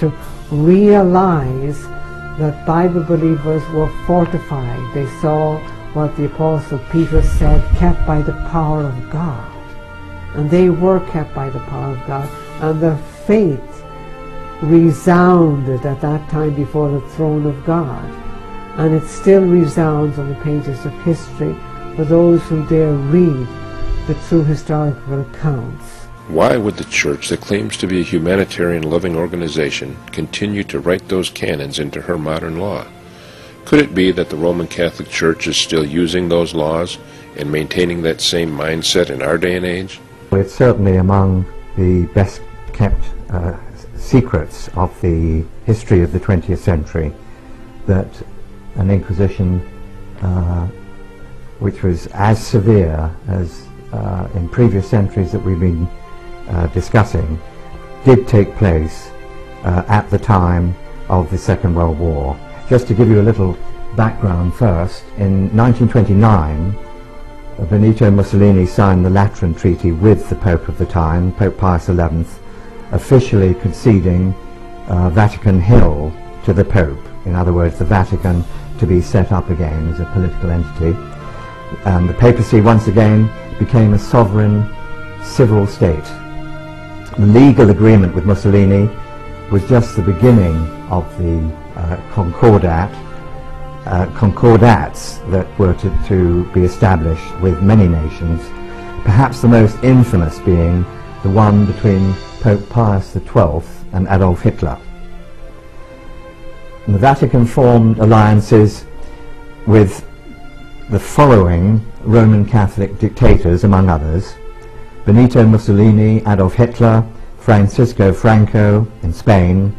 to realize that Bible believers were fortified. They saw what the Apostle Peter said, kept by the power of God. And they were kept by the power of God. And their faith resounded at that time before the throne of God. And it still resounds on the pages of history for those who dare read the true historical accounts. Why would the Church, that claims to be a humanitarian loving organization, continue to write those canons into her modern law? Could it be that the Roman Catholic Church is still using those laws and maintaining that same mindset in our day and age? Well, it's certainly among the best kept secrets of the history of the 20th century that an Inquisition which was as severe as in previous centuries that we've been discussing did take place at the time of the Second World War. Just to give you a little background first, in 1929 Benito Mussolini signed the Lateran Treaty with the Pope of the time, Pope Pius XI, officially conceding Vatican Hill to the Pope. In other words, the Vatican to be set up again as a political entity. And the papacy once again became a sovereign civil state. The legal agreement with Mussolini was just the beginning of the concordats that were to be established with many nations, perhaps the most infamous being the one between Pope Pius XII and Adolf Hitler. And the Vatican formed alliances with the following Roman Catholic dictators, among others: Benito Mussolini, Adolf Hitler, Francisco Franco in Spain,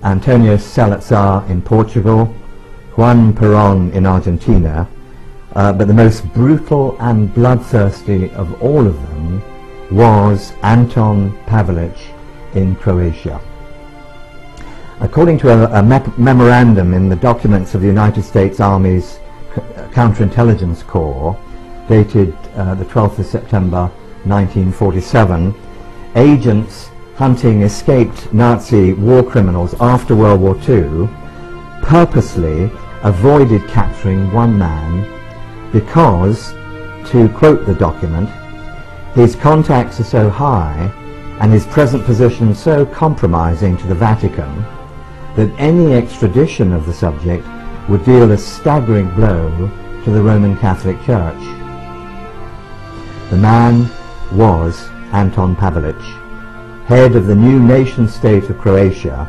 Antonio Salazar in Portugal, Juan Perón in Argentina, but the most brutal and bloodthirsty of all of them was Anton Pavelić in Croatia. According to a memorandum in the documents of the United States Army's Counterintelligence Corps, dated the 12th of September 1947, agents hunting escaped Nazi war criminals after World War II purposely avoided capturing one man because, to quote the document, his contacts are so high and his present position so compromising to the Vatican that any extradition of the subject would deal a staggering blow to the Roman Catholic Church. The man was Anton Pavelić, head of the new nation-state of Croatia,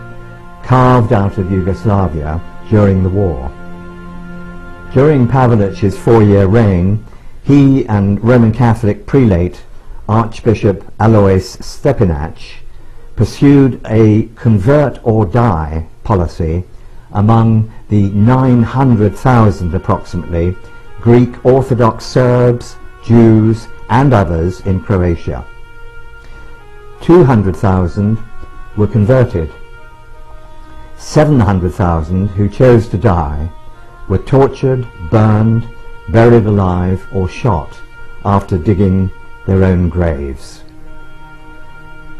carved out of Yugoslavia during the war. During Pavelić's 4-year reign, he and Roman Catholic prelate Archbishop Alois Stepinac pursued a convert or die policy among the 900,000 approximately Greek Orthodox Serbs, Jews and others in Croatia. 200,000 were converted. 700,000 who chose to die were tortured, burned, buried alive or shot after digging their own graves.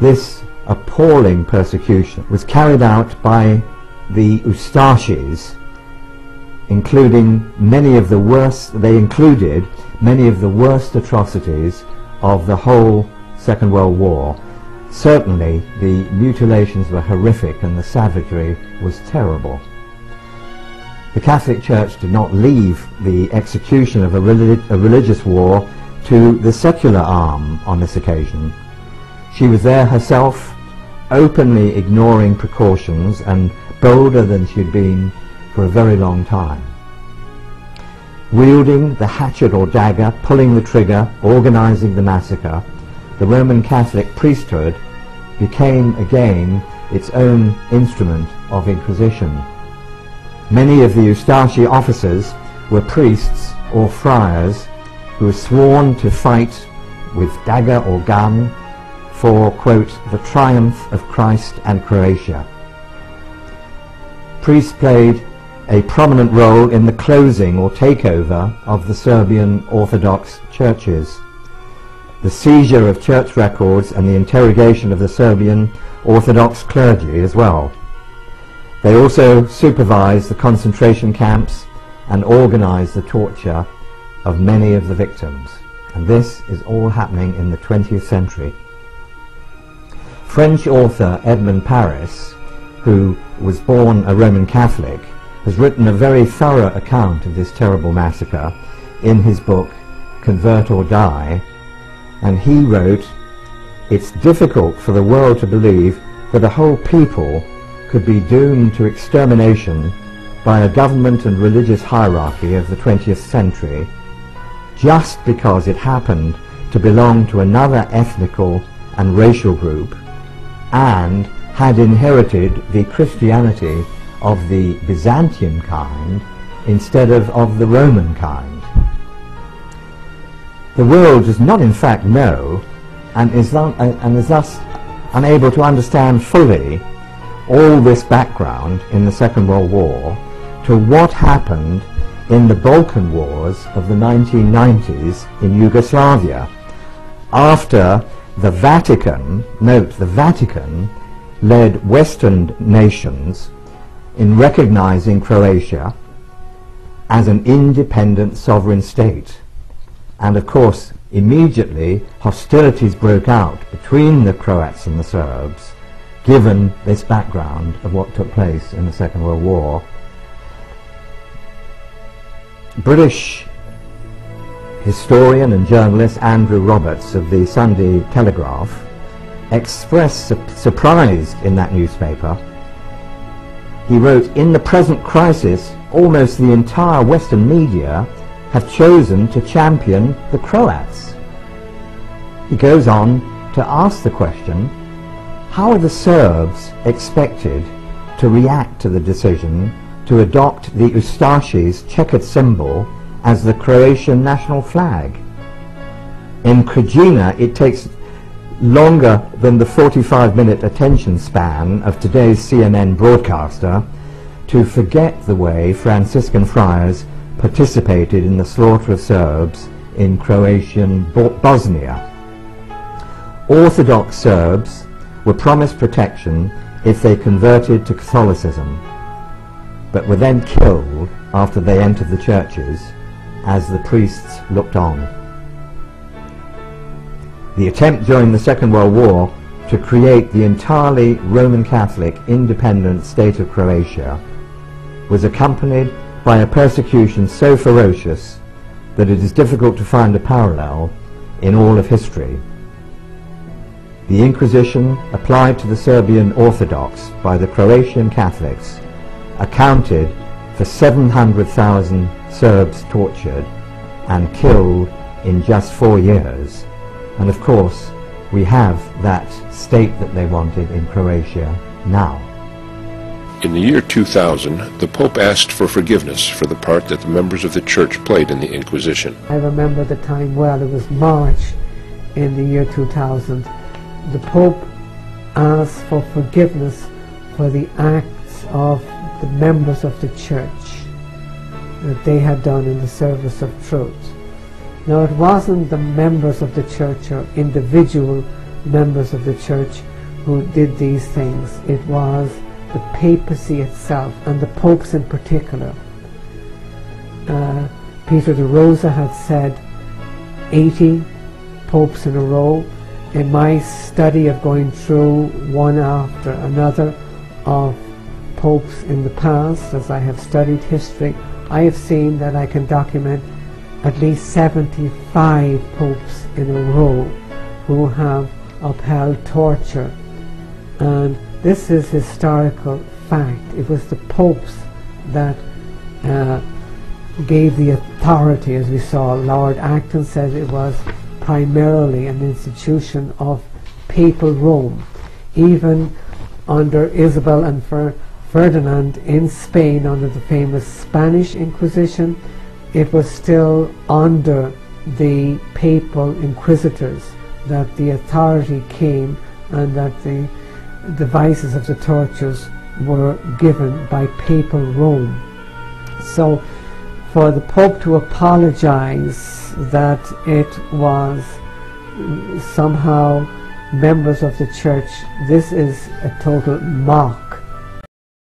This appalling persecution was carried out by the Ustashis, including many of the worst atrocities of the whole Second World War. Certainly the mutilations were horrific and the savagery was terrible. The Catholic Church did not leave the execution of a religious war to the secular arm on this occasion. She was there herself, openly ignoring precautions and bolder than she had been for a very long time. Wielding the hatchet or dagger, pulling the trigger, organizing the massacre, the Roman Catholic priesthood became again its own instrument of inquisition. Many of the Ustashi officers were priests or friars who were sworn to fight with dagger or gun for, quote, the triumph of Christ and Croatia. Priests played a prominent role in the closing or takeover of the Serbian Orthodox churches, the seizure of church records and the interrogation of the Serbian Orthodox clergy as well. They also supervised the concentration camps and organized the torture of many of the victims. And this is all happening in the 20th century. French author Edmond Paris, who was born a Roman Catholic, has written a very thorough account of this terrible massacre in his book Convert or Die, and he wrote, "It's difficult for the world to believe that a whole people could be doomed to extermination by a government and religious hierarchy of the 20th century just because it happened to belong to another ethnical and racial group and had inherited the Christianity of the Byzantine kind instead of the Roman kind. The world does not in fact know and is thus unable to understand fully all this background in the Second World War to what happened in the Balkan Wars of the 1990s in Yugoslavia, after the Vatican, note the Vatican, led Western nations in recognizing Croatia as an independent sovereign state. And of course, immediately hostilities broke out between the Croats and the Serbs, given this background of what took place in the Second World War. British historian and journalist Andrew Roberts of the Sunday Telegraph expressed surprise in that newspaper. He wrote, "In the present crisis, almost the entire Western media have chosen to champion the Croats." He goes on to ask the question, how are the Serbs expected to react to the decision to adopt the Ustaši's checkered symbol as the Croatian national flag? In Krajina, it takes longer than the 45-minute attention span of today's CNN broadcaster to forget the way Franciscan friars participated in the slaughter of Serbs in Croatian Bosnia. Orthodox Serbs were promised protection if they converted to Catholicism, but were then killed after they entered the churches as the priests looked on. The attempt during the Second World War to create the entirely Roman Catholic independent state of Croatia was accompanied by a persecution so ferocious that it is difficult to find a parallel in all of history. The Inquisition applied to the Serbian Orthodox by the Croatian Catholics accounted for 700,000 Serbs tortured and killed in just 4 years. And of course, we have that state that they wanted in Croatia now. In the year 2000, the Pope asked for forgiveness for the part that the members of the Church played in the Inquisition. I remember the time well. It was March in the year 2000. The Pope asked for forgiveness for the acts of the members of the Church that they had done in the service of truth. Now, it wasn't the members of the Church or individual members of the Church who did these things. It was the papacy itself, and the popes in particular. Peter de Rosa had said 80 popes in a row. In my study of going through one after another of popes in the past, as I have studied history, I have seen that I can document at least 75 popes in a row who have upheld torture. And this is historical fact. It was the popes that gave the authority, as we saw. Lord Acton said it was primarily an institution of papal Rome. Even under Isabel and Ferdinand in Spain, under the famous Spanish Inquisition, it was still under the papal inquisitors that the authority came and that the devices of the tortures were given by papal Rome. So for the Pope to apologize that it was somehow members of the Church, this is a total mock